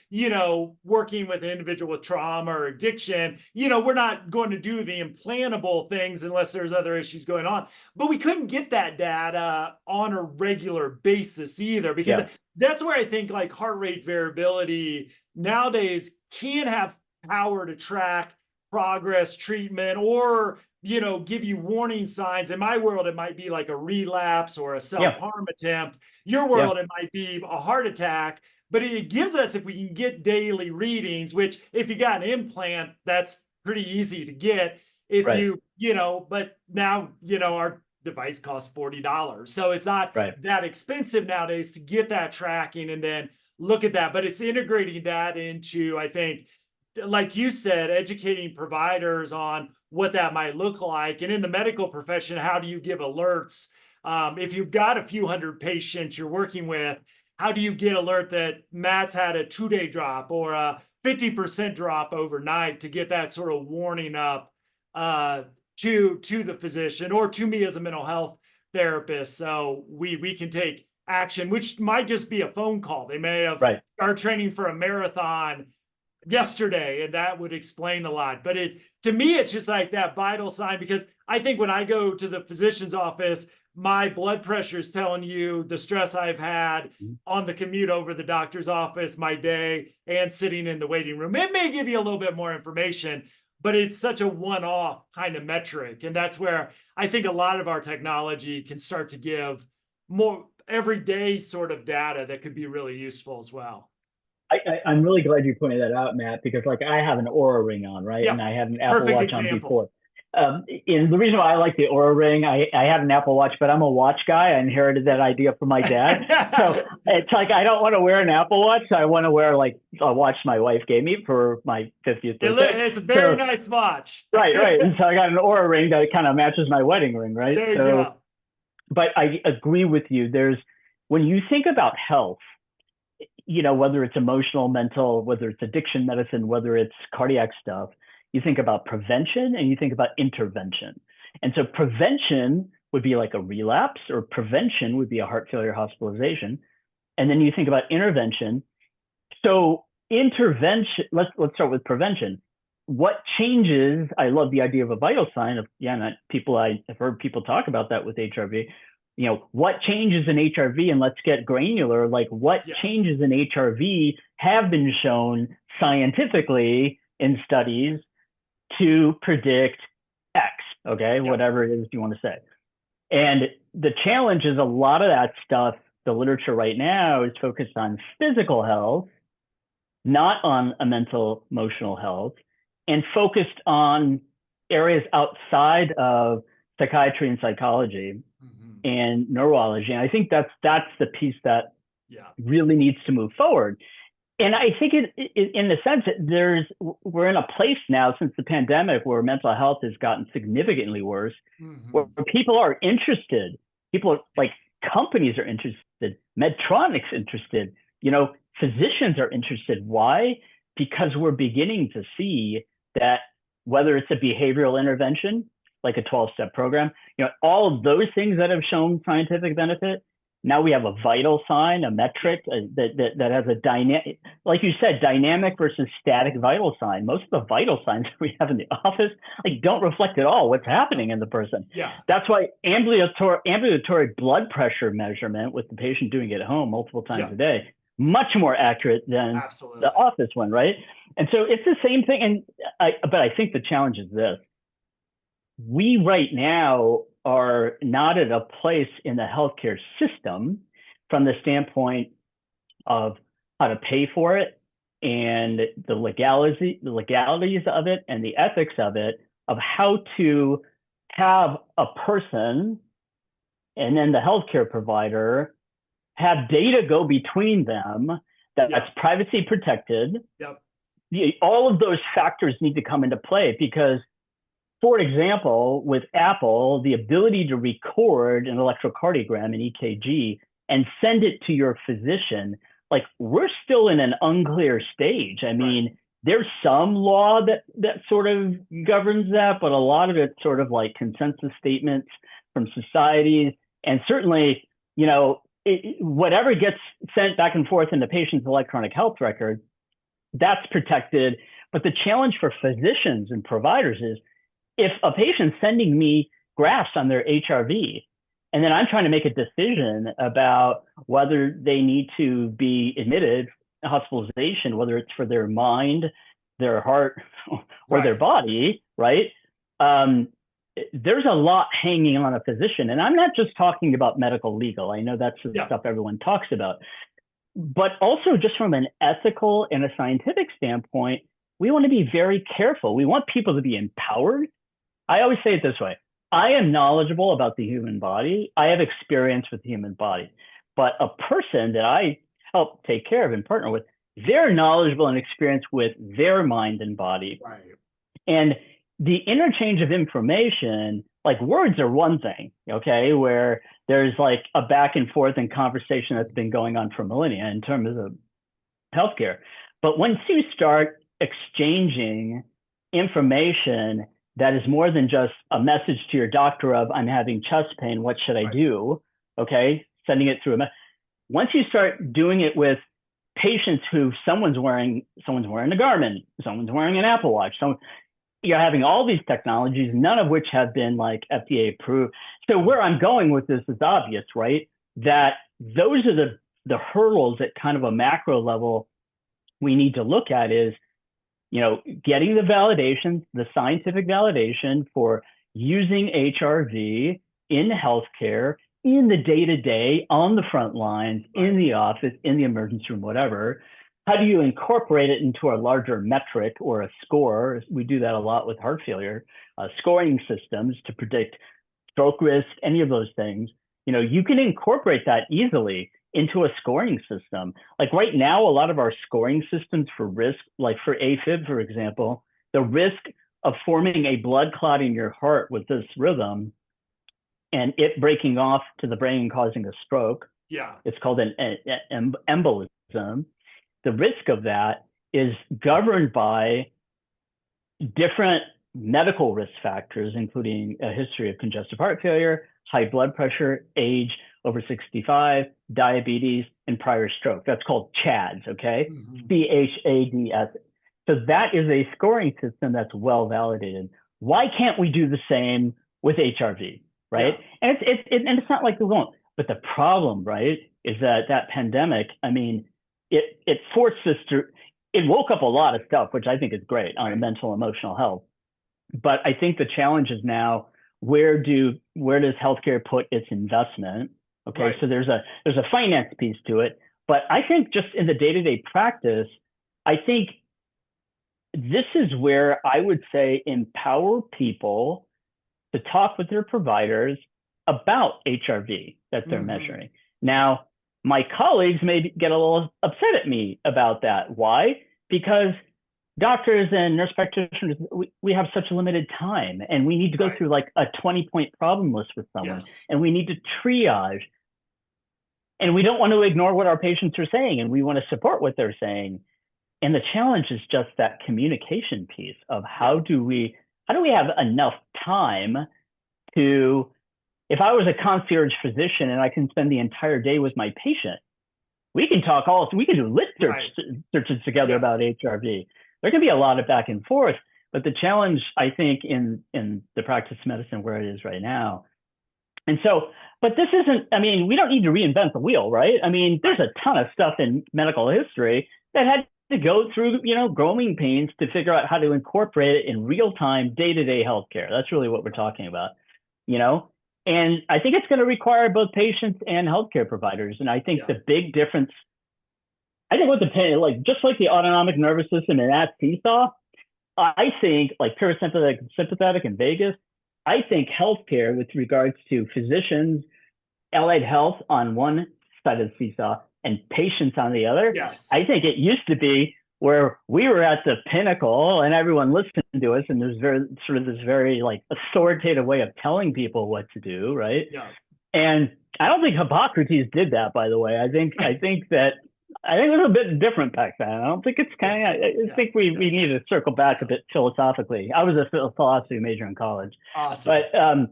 working with an individual with trauma or addiction, we're not going to do the implantable things unless there's other issues going on. But we couldn't get that data on a regular basis either, because that's where I think like heart rate variability nowadays can have power to track progress, treatment, or give you warning signs. In my world, it might be like a relapse or a self-harm attempt. Your world, it might be a heart attack. But it gives us, if we can get daily readings, which if you got an implant, that's pretty easy to get. If but now, our device costs $40. So it's not that expensive nowadays to get that tracking and then look at that. But it's integrating that into, I think, like you said, educating providers on what that might look like. And in the medical profession, how do you give alerts? If you've got a few hundred patients you're working with, how do you get alert that Matt's had a 2-day drop or a 50% drop overnight to get that sort of warning up to the physician or to me as a mental health therapists, so we can take action, which might just be a phone call. They may have Right. started training for a marathon yesterday, and that would explain a lot. But to me, it's just like that vital sign, because I think when I go to the physician's office, my blood pressure is telling you the stress I've had on the commute over the doctor's office, my day, and sitting in the waiting room. It may give you a little bit more information, but it's such a one-off kind of metric. And that's where I think a lot of our technology can start to give more everyday sort of data that could be really useful as well. I'm really glad you pointed that out, Matt, because like I have an Aura ring on, right? Yep. And I had an Apple Perfect Watch on example. before. And the reason why I like the Aura ring, I had an Apple Watch, but I'm a watch guy. I inherited that idea from my dad. So it's like, I don't want to wear an Apple Watch. I want to wear like a watch my wife gave me for my 50th birthday. It's a very nice watch. Right. And so I got an Aura ring that kind of matches my wedding ring, right? There you go. But I agree with you. When you think about health, whether it's emotional, mental, whether it's addiction medicine, whether it's cardiac stuff, you think about prevention and you think about intervention. And so prevention would be like a relapse, or prevention would be a heart failure hospitalization. And then you think about intervention. So intervention, let's start with prevention. What changes? I love the idea of a vital sign of, I've heard people talk about that with HRV. What changes in HRV, and let's get granular, like what changes in HRV have been shown scientifically in studies to predict X, okay, whatever it is you want to say. And the challenge is a lot of that stuff, the literature right now is focused on physical health, not on a mental, emotional health, and focused on areas outside of psychiatry and psychology and neurology. And I think that's the piece that really needs to move forward. And I think in the sense that we're in a place now since the pandemic where mental health has gotten significantly worse, where people are interested. People like companies are interested, Medtronic's interested, physicians are interested. Why? Because we're beginning to see that whether it's a behavioral intervention, like a 12-step program, all of those things that have shown scientific benefit, now we have a vital sign, a metric that has a dynamic, like you said, dynamic versus static vital sign. Most of the vital signs that we have in the office don't reflect at all what's happening in the person. Yeah. That's why ambulatory blood pressure measurement with the patient doing it at home multiple times a day, much more accurate than the office one, right? And so it's the same thing. But I think the challenge is this. We right now are not at a place in the healthcare system from the standpoint of how to pay for it and the legalities of it and the ethics of it, of how to have a person and then the healthcare provider have data go between them that's privacy protected. All of those factors need to come into play because, for example, with Apple, the ability to record an electrocardiogram, an EKG, and send it to your physician, like we're still in an unclear stage. I mean, there's some law that sort of governs that, but a lot of it's sort of like consensus statements from societies. And certainly, whatever gets sent back and forth in the patient's electronic health record, that's protected. But the challenge for physicians and providers is, if a patient's sending me graphs on their HRV, and then I'm trying to make a decision about whether they need to be admitted hospitalization, whether it's for their mind, their heart, or their body, right? There's a lot hanging on a physician. And I'm not just talking about medical legal. I know that's the stuff everyone talks about. But also just from an ethical and a scientific standpoint, we want to be very careful. We want people to be empowered. I always say it this way. I am knowledgeable about the human body. I have experience with the human body. But a person that I help take care of and partner with, they're knowledgeable and experienced with their mind and body. And the interchange of information, like words are one thing, okay, where there's like a back and forth and conversation that's been going on for millennia in terms of healthcare. But once you start exchanging information that is more than just a message to your doctor of, I'm having chest pain, what should I Right. do? Okay, sending it through once you start doing it with patients who someone's wearing a Garmin, someone's wearing an Apple Watch, you're having all these technologies, none of which have been like FDA approved. So where I'm going with this is obvious, right? That those are the hurdles at kind of a macro level we need to look at is, getting the validation, the scientific validation for using HRV in healthcare, in the day-to-day, on the front lines, in the office, in the emergency room, whatever. How do you incorporate it into a larger metric or a score? We do that a lot with heart failure, scoring systems to predict stroke risk, any of those things. You can incorporate that easily into a scoring system. Like right now, a lot of our scoring systems for risk, like for AFib, for example, the risk of forming a blood clot in your heart with this rhythm and it breaking off to the brain and causing a stroke. Yeah. It's called an embolism. The risk of that is governed by different medical risk factors, including a history of congestive heart failure, high blood pressure, age, over 65, diabetes, and prior stroke. That's called CHADS, okay? CHADS. So that is a scoring system that's well validated. Why can't we do the same with HRV, right? Yeah. And it's not like we won't. But the problem, right, is that pandemic, I mean, it forced us to, it woke up a lot of stuff, which I think is great on mental, emotional health. But I think the challenge is now, where does healthcare put its investment? Okay, so there's a finance piece to it, but I think just in the day-to-day practice, I think this is where I would say empower people to talk with their providers about HRV that they're measuring. Now, my colleagues may get a little upset at me about that. Why? Because doctors and nurse practitioners, we have such limited time, and we need to go through like a 20-point problem list with someone, and we need to triage. And we don't want to ignore what our patients are saying, and we want to support what they're saying. And the challenge is just that communication piece of how do we have enough time to, if I was a concierge physician and I can spend the entire day with my patient, we can do lit searches together about HRV. There can be a lot of back and forth, but the challenge, I think, in the practice of medicine where it is right now. And so, but this isn't, I mean, we don't need to reinvent the wheel, right? I mean, there's a ton of stuff in medical history that had to go through, growing pains to figure out how to incorporate it in real-time, day-to-day healthcare. That's really what we're talking about, And I think it's going to require both patients and healthcare providers. And I think the big difference, just like the autonomic nervous system and that seesaw, I think like parasympathetic and sympathetic and vagus, I think healthcare with regards to physicians, allied health on one side of the seesaw and patients on the other. I think it used to be where we were at the pinnacle and everyone listened to us, and there's this very like authoritative way of telling people what to do, right? And I don't think Hippocrates did that, by the way. I think it was a bit different back then. I don't think it's I think we need to circle back a bit philosophically. I was a philosophy major in college. Awesome.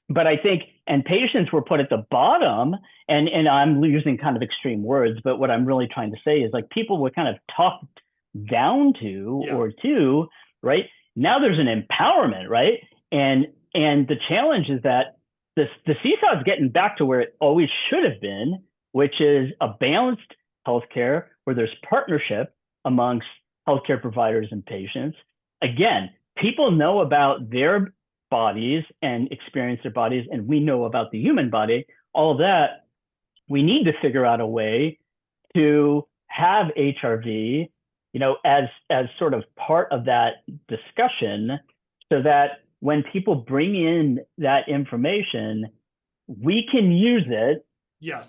But I think, and patients were put at the bottom, and I'm using kind of extreme words, but what I'm really trying to say is like people were kind of talked down to or to, right? Now there's an empowerment, right? And the challenge is that the seesaw is getting back to where it always should have been, which is a balanced healthcare where there's partnership amongst healthcare providers and patients. Again, people know about their bodies and experience their bodies, and we know about the human body. All of that, we need to figure out a way to have HRV, as sort of part of that discussion, so that when people bring in that information, we can use it.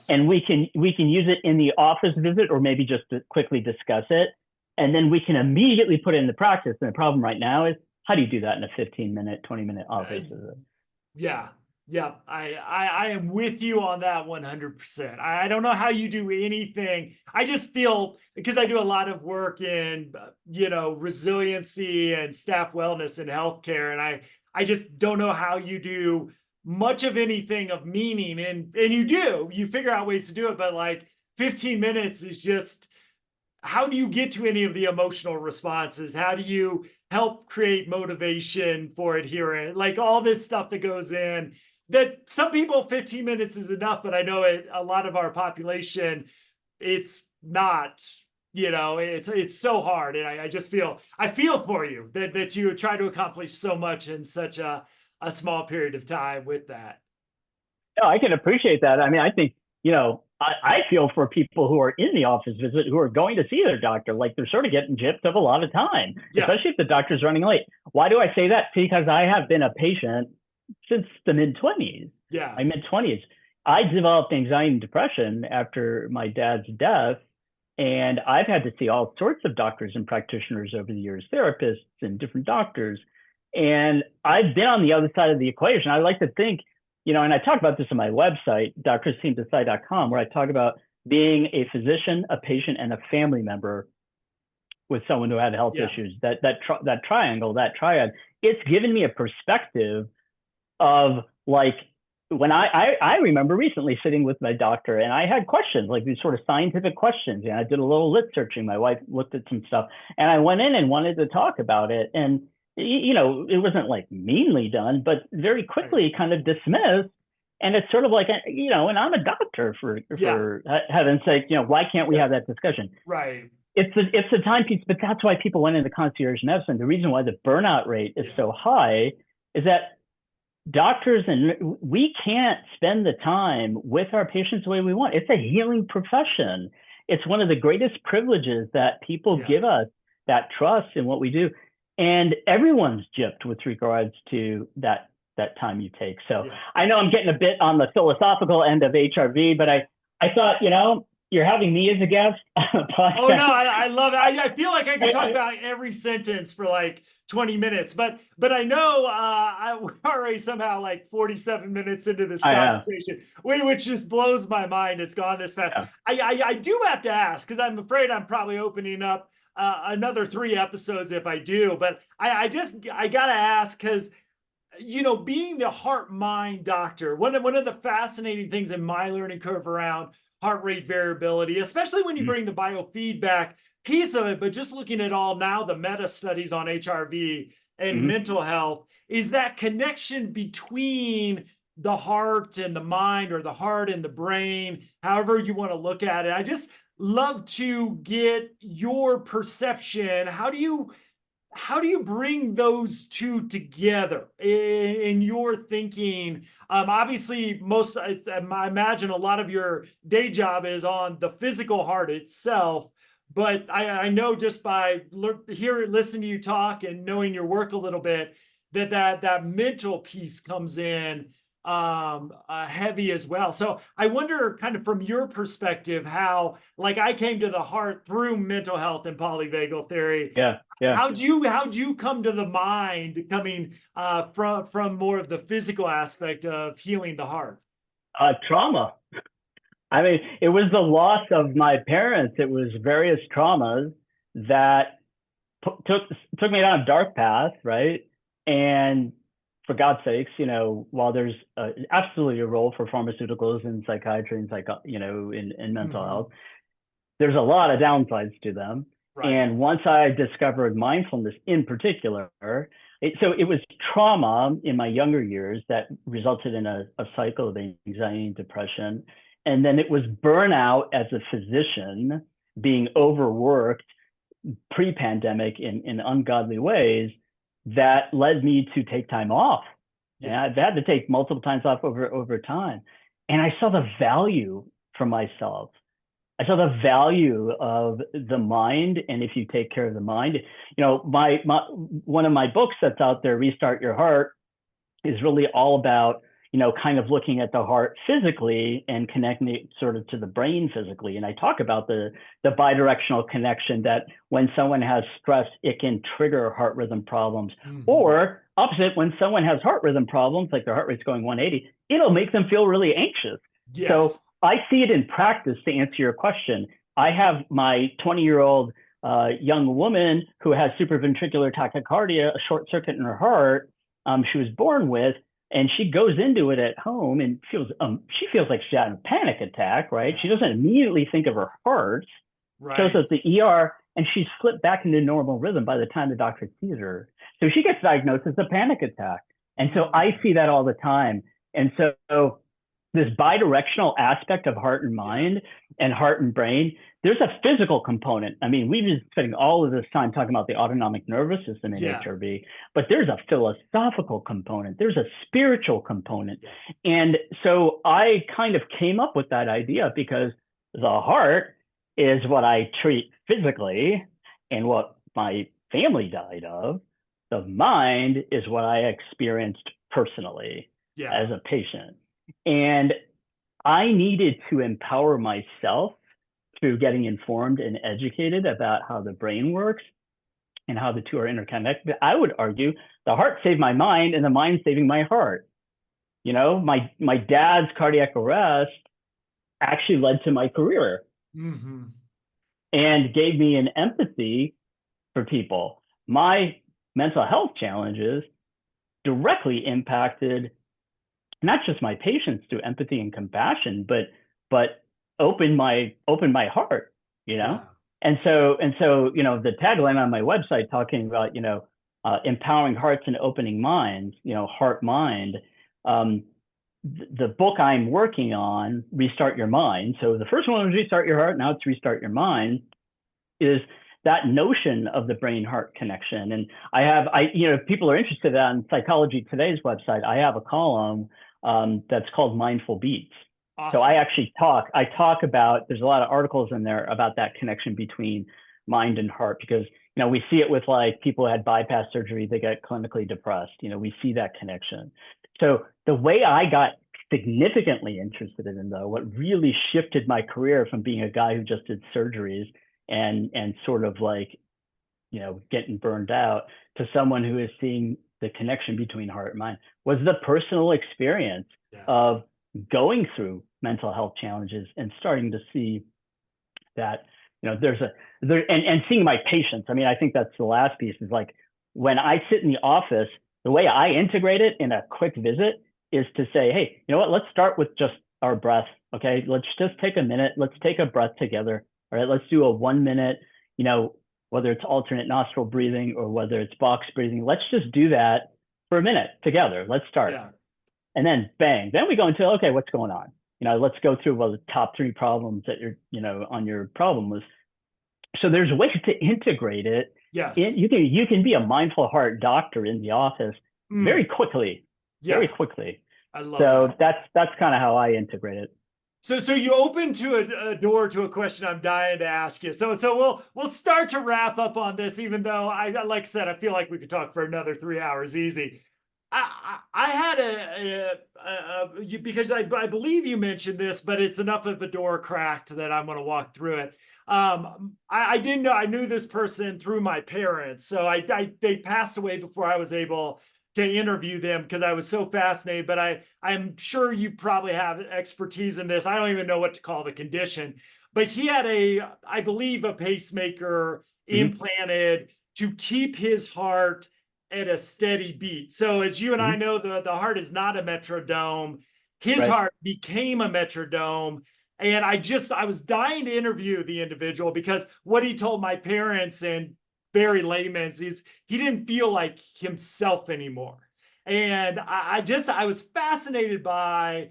And we can use it in the office visit, or maybe just to quickly discuss it. And then we can immediately put it into practice. And the problem right now is, how do you do that in a 15-minute, 20-minute office visit? Yeah. Yeah, I am with you on that 100%. I don't know how you do anything. I just feel because I do a lot of work in resiliency and staff wellness in healthcare, and I just don't know how you do much of anything of meaning. And you figure out ways to do it, but like 15 minutes is just how do you get to any of the emotional responses? How do you help create motivation for adherent? Like all this stuff that goes in that some people 15 minutes is enough, but I know a lot of our population, it's not, it's so hard. And I just I feel for you that you try to accomplish so much in such a small period of time with that. No, I can appreciate that. I mean, I think, I feel for people who are in the office visit who are going to see their doctor, like they're sort of getting gypped of a lot of time, Yeah. especially if the doctor's running late. Why do I say that? Because I have been a patient since the mid-20s. Yeah. My mid-20s. I developed anxiety and depression after my dad's death, and I've had to see all sorts of doctors and practitioners over the years, therapists and different doctors. And I've been on the other side of the equation. I like to think, and I talk about this on my website, draseemdesai.com, where I talk about being a physician, a patient, and a family member with someone who had health issues. That triangle, that triad, it's given me a perspective of like when I remember recently sitting with my doctor and I had questions, like these sort of scientific questions. And I did a little lit searching. My wife looked at some stuff and I went in and wanted to talk about it. And, it wasn't like meanly done, but very quickly kind of dismissed. And it's sort of like, and I'm a doctor for heaven's sake, why can't we have that discussion? Right. It's the timepiece, but that's why people went into concierge medicine. The reason why the burnout rate is so high is that doctors and we can't spend the time with our patients the way we want. It's a healing profession. It's one of the greatest privileges that people give us, that trust in what we do. And everyone's gypped with regards to that time you take. So I know I'm getting a bit on the philosophical end of HRV, but I thought, you're having me as a guest. Oh no, I love it. I feel like I could talk about every sentence for like 20 minutes, but I know we're already somehow like 47 minutes into this conversation, which just blows my mind. It's gone this fast. I do have to ask because I'm afraid I'm probably opening up another 3 episodes if I do, but I gotta ask because being the heart mind doctor, one of the fascinating things in my learning curve around heart rate variability, especially when you bring the biofeedback piece of it, but just looking at all now the meta studies on HRV and mental health, is that connection between the heart and the mind, or the heart and the brain, however you want to look at it. I just love to get your perception. How do you bring those two together in your thinking? Obviously, I imagine a lot of your day job is on the physical heart itself, but I know just by listening to you talk and knowing your work a little bit, that mental piece comes in heavy as well. So I wonder, kind of from your perspective, how, like, I came to the heart through mental health and polyvagal theory. How'd you come to the mind, coming from more of the physical aspect of healing the heart? Trauma. I mean, it was the loss of my parents. It was various traumas that took me down a dark path, right? And for God's sakes, while there's absolutely a role for pharmaceuticals and psychiatry and in mental health, there's a lot of downsides to them. Right. And once I discovered mindfulness in particular, it was trauma in my younger years that resulted in a cycle of anxiety and depression. And then it was burnout as a physician, being overworked pre-pandemic in ungodly ways, that led me to take time off. And I've had to take multiple times off over time. And I saw the value for myself. I saw the value of the mind. And if you take care of the mind, one of my books that's out there, Restart Your Heart, is really all about, kind of looking at the heart physically and connecting it sort of to the brain physically. And I talk about the bidirectional connection that when someone has stress, it can trigger heart rhythm problems. Or opposite, when someone has heart rhythm problems, like their heart rate's going 180, it'll make them feel really anxious. Yes. So I see it in practice. To answer your question, I have my 20-year-old young woman who has supraventricular tachycardia, a short circuit in her heart, she was born with, and she goes into it at home and she feels like she's had a panic attack, right? She doesn't immediately think of her heart. Shows up at the ER, and she's flipped back into normal rhythm by the time the doctor sees her. So she gets diagnosed as a panic attack. And so I see that all the time. And so this bidirectional aspect of heart and mind and heart and brain, there's a physical component. I mean, we've been spending all of this time talking about the autonomic nervous system in HRV, but there's a philosophical component. There's a spiritual component. And so I kind of came up with that idea because the heart is what I treat physically and what my family died of. The mind is what I experienced personally as a patient. And I needed to empower myself through getting informed and educated about how the brain works and how the two are interconnected. I would argue the heart saved my mind and the mind saving my heart. My dad's cardiac arrest actually led to my career and gave me an empathy for people. My mental health challenges directly impacted not just my patients through empathy and compassion, but open my heart, And so, the tagline on my website talking about, empowering hearts and opening minds, heart mind. The book I'm working on, Restart Your Mind. So the first one was Restart Your Heart. Now it's Restart Your Mind. Is that notion of the brain-heart connection. And if people are interested in on Psychology Today's website, I have a column that's called Mindful Beats. Awesome. So I talk about, there's a lot of articles in there about that connection between mind and heart, because, we see it with like people who had bypass surgery, they get clinically depressed. We see that connection. So the way I got significantly interested in, though, what really shifted my career from being a guy who just did surgeries and sort of like, getting burned out to someone who is seeing the connection between heart and mind was the personal experience of going through mental health challenges and starting to see that, and seeing my patients. I mean, I think that's the last piece is like when I sit in the office, the way I integrate it in a quick visit is to say, hey, you know what, let's start with just our breath. Okay, let's just take a minute. Let's take a breath together. All right, let's do a 1 minute, whether it's alternate nostril breathing or whether it's box breathing. Let's just do that for a minute together. Let's start. And then bang, then we go into, okay, what's going on? Let's go through the top 3 problems that you're, on your problem list. So there's ways to integrate it. Yes. You can be a mindful heart doctor in the office very quickly. Very quickly. I love that. That's kind of how I integrate it. So you open to a door to a question I'm dying to ask you. So we'll start to wrap up on this, even though like I said, I feel like we could talk for another 3 hours easy. I had because I believe you mentioned this, but it's enough of a door cracked that I'm going to walk through it. I didn't know, I knew this person through my parents. So they passed away before I was able to interview them because I was so fascinated, but I'm sure you probably have expertise in this. I don't even know what to call the condition, but he had I believe a pacemaker implanted to keep his heart at a steady beat. So as you and I know, the heart is not a metrodome. His heart became a metrodome. And I was dying to interview the individual because what he told my parents and very layman's is he didn't feel like himself anymore. And I was fascinated by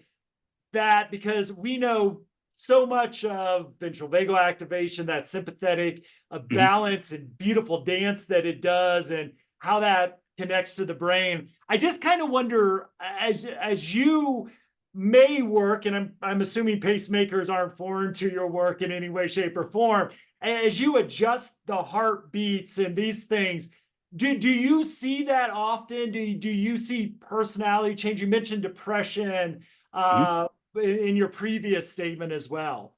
that because we know so much of ventral vagal activation, that sympathetic balance and beautiful dance that it does and how that connects to the brain. I just kind of wonder, as you may work, and I'm assuming pacemakers aren't foreign to your work in any way, shape, or form, as you adjust the heartbeats and these things, Do you see that often? Do you see personality change? You mentioned depression Mhm. in your previous statement as well.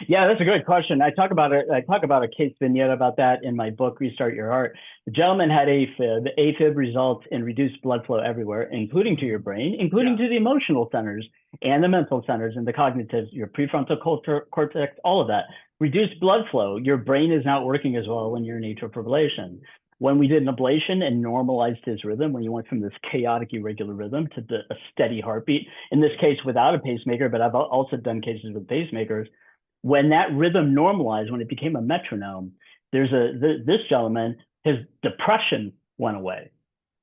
Yeah, that's a great question. I talk about it. I talk about a case vignette about that in my book, Restart Your Heart. The gentleman had AFib. AFib results in reduced blood flow everywhere, including to your Mhm. brain, including Yeah. to the emotional centers and the mental centers and the cognitive, your prefrontal cortex, all of that. Reduced blood flow. Your brain is not working as well when you're in atrial fibrillation. When we did an ablation and normalized his rhythm, when you went from this chaotic, irregular rhythm to a steady heartbeat, in this case without a pacemaker, but I've also done cases with pacemakers, when that rhythm normalized, when it became a metronome, this gentleman, his depression went away.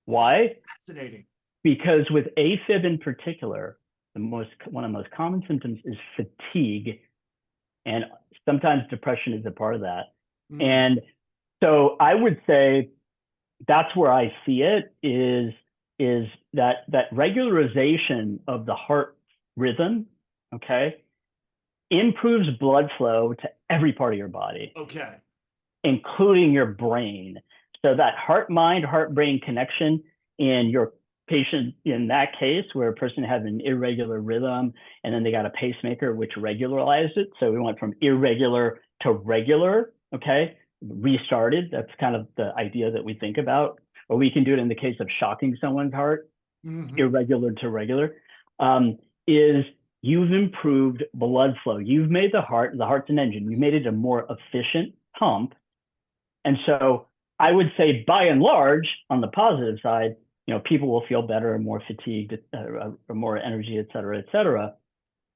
Why? Fascinating. Because with AFib in particular, one of the most common symptoms is fatigue, and sometimes depression is a part of that. Mm. And so I would say that's where I see it is that regularization of the heart rhythm, okay, improves blood flow to every part of your body, Okay. including your brain. So that heart brain connection in your patient, in that case, where a person had an irregular rhythm and then they got a pacemaker, which regularized it. So we went from irregular to regular, okay, restarted. That's kind of the idea that we think about. Or we can do it in the case of shocking someone's heart, Hmm. irregular to regular, is you've improved blood flow. You've made the heart's an engine. You've made it a more efficient pump. And so I would say by and large, on the positive side, people will feel better and more fatigued, or more energy, et cetera, et cetera.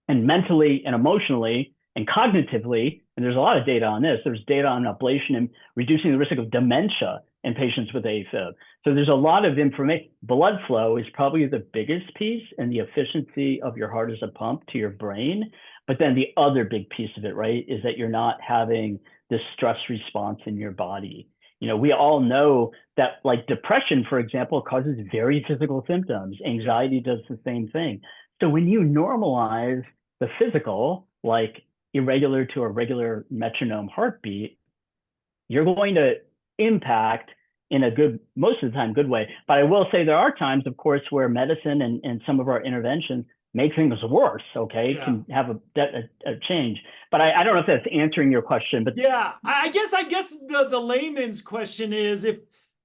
And mentally and emotionally and cognitively, and there's a lot of data on this, there's data on ablation and reducing the risk of dementia in patients with AFib. So there's a lot of information. Blood flow is probably the biggest piece, and the efficiency of your heart as a pump to your brain. But then the other big piece of it, right, is that you're not having this stress response in your body. We Yeah. all know that, like, depression, for example, causes very physical symptoms. Yeah. Anxiety does the same thing. So when you normalize the physical, like irregular to a regular metronome heartbeat, you're going to impact in a good, most of the time, good way. But I will say there are times, of course, where medicine and some of our interventions make things worse, okay? It Yeah. can have a change. But I don't know if that's answering your question, but Yeah, I guess the layman's question is if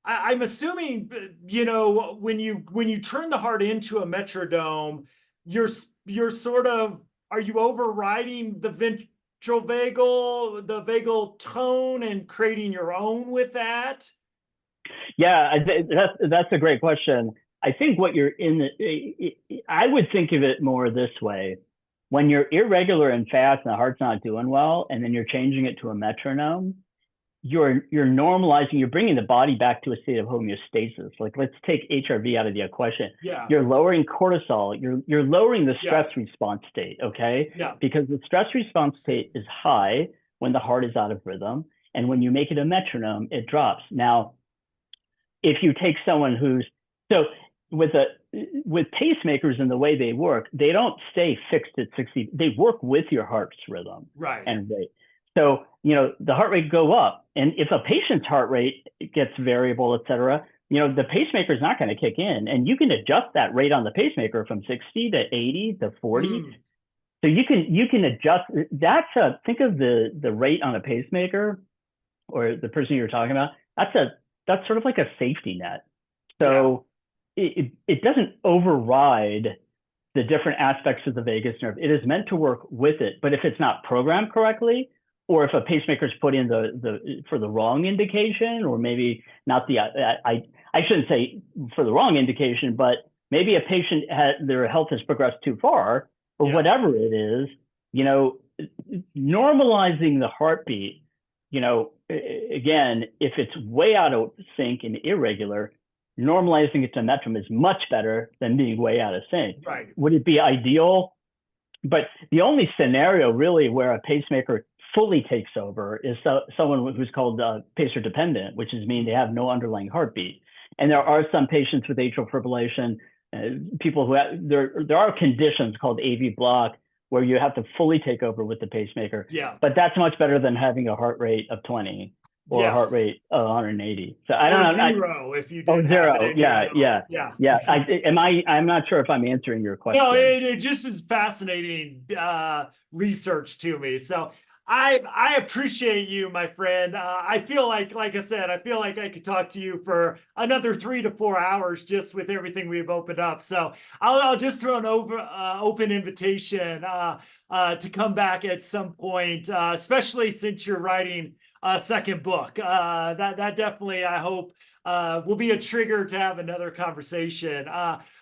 I'm assuming when you turn the heart into a metrodome, you're sort of are you overriding the the vagal tone and creating your own with that? yeah, that's a great question. I think what you're in, I would think of it more this way. When you're irregular and fast and the heart's not doing well, and then you're changing it to a metronome, you're normalizing, you're bringing the body back to a state of homeostasis. Like, let's take HRV out of the equation. Yeah, You're lowering cortisol, you're lowering the yeah, stress response state, okay? yeah, Because the stress response state is high when the heart is out of rhythm, and when you make it a metronome, it drops. Now, if you take someone who's so with a with pacemakers and the way they work, they don't stay fixed at 60. They work with your heart's rhythm right. and rate. So the heart rate go up, and if a patient's heart rate gets variable, et cetera, the pacemaker is not going to kick in, and you can adjust that rate on the pacemaker from 60 to 80 to 40. Mm, So you can adjust. Think of the rate on a pacemaker, or the person you're talking about. That's sort of like a safety net. yeah, So it doesn't override the different aspects of the vagus nerve. It is meant to work with it, but if it's not programmed correctly, or if a pacemaker is put in for the wrong indication, or maybe not I shouldn't say for the wrong indication, but maybe a patient their health has progressed too far, or yeah, whatever it is, normalizing the heartbeat, again, if it's way out of sync and irregular, normalizing it to metronome is much better than being way out of sync. right. Would it be ideal? But the only scenario really where a pacemaker fully takake over is someone who's called pacer dependent, which is mean they have no underlying heartbeat. And there Right. are some patients with atrial fibrillation, people who there are conditions called AV block where you have to fully take over with the pacemaker. Yeah. But that's much better than having a heart rate of 20. or a heart Yes. rate of 180. So I Or don't know. zero if you Oh, didn't have it zero. any of Yeah, those. yeah, Yeah. yeah. I'm not sure if I'm answering your No, question. it just is fascinating research to me. So I appreciate you, my friend. I feel like I said, I feel like I could talk to you for another 3 to 4 hours just with everything we've opened up. So I'll just throw an open invitation to come back at some point, especially since you're writing a second book. That definitely, I hope, will be a trigger to have another conversation.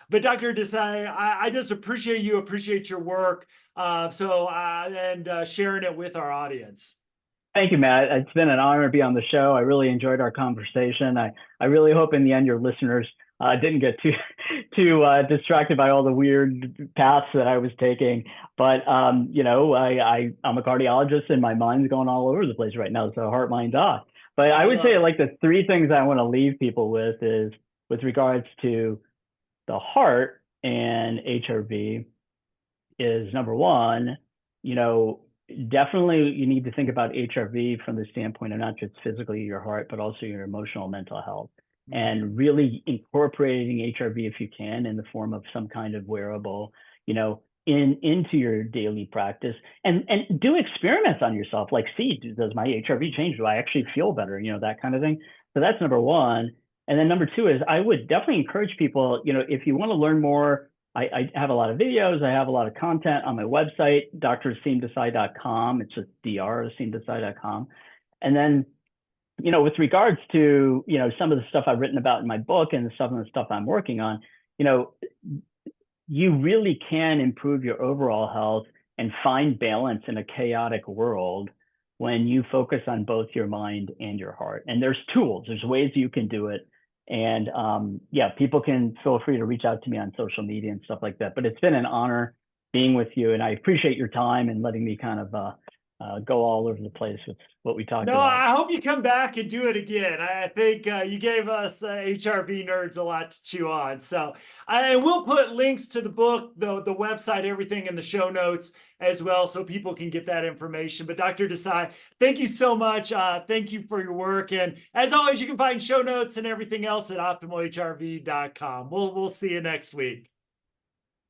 But Dr. Desai, I just appreciate you, appreciate your work, and sharing it with our audience. Thank you, Matt. It's been an honor to be on the show. I really enjoyed our conversation. I really hope in the end your listeners didn't get too distracted by all the weird paths that I was taking. But I'm a cardiologist and my mind's going all over the place right now. So heart, mind, eye. But I I would love say it. like the three things I want to leave people with is with regards to the heart and HRV is number one, you know, definitely you need to think about HRV from the standpoint of not just physically your heart, but also your emotional mental health. Mhm. And really incorporating HRV if you can in the form of some kind of wearable, into your daily practice and do experiments on yourself, like see, does my HRV change? Do I actually feel better? That kind of thing. So that's number one. And then number two is I would definitely encourage people, if you want to learn more, I have a lot of videos. I have a lot of content on my website, draseemdesai.com. It's just draseemdesai.com. And then, with regards to, some of the stuff I've written about in my book and some of the stuff I'm working on, you know, you really can improve your overall health and find balance in a chaotic world when you focus on both your mind and your heart. And there's tools, there's ways you can do it. And yeah, people can feel free to reach out to me on social media and stuff like that. But it's been an honor being with you, and I appreciate your time and letting me kind of go all over the place with what we talked No, about. I hope you come back and do it again. I think you gave us HRV nerds a lot to chew on. So, and we'll put links to the book, the website, everything in the show notes as well, so people can get that information. But Dr. Desai, thank you so much. Thank you for your work. And as always, you can find show notes and everything else at optimalhrv.com. We'll see you next week.